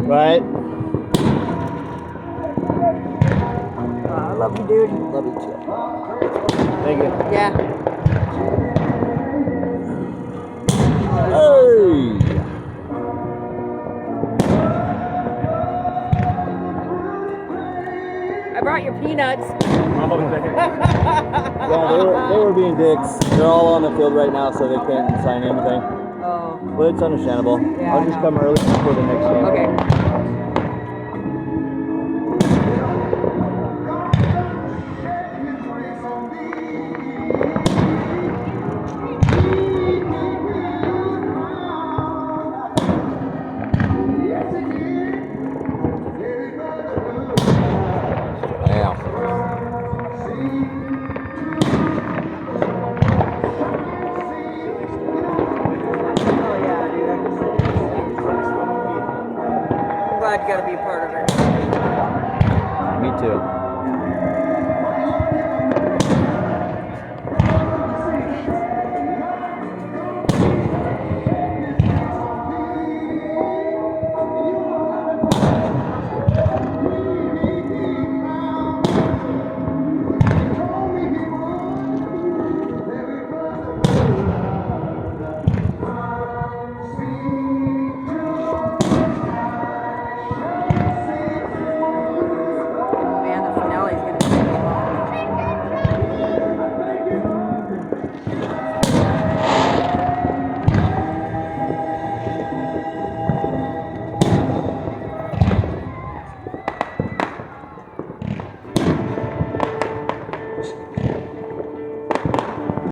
Right? I love you, dude. Love you too. Thank you. Yeah. Hey! I brought your peanuts. Yeah, they were being dicks. They're all on the field right now, so they can't sign anything. Oh. Well, it's understandable. Yeah, I'll just come early for the next game. Okay. Glad you got to be a part of it. Me too.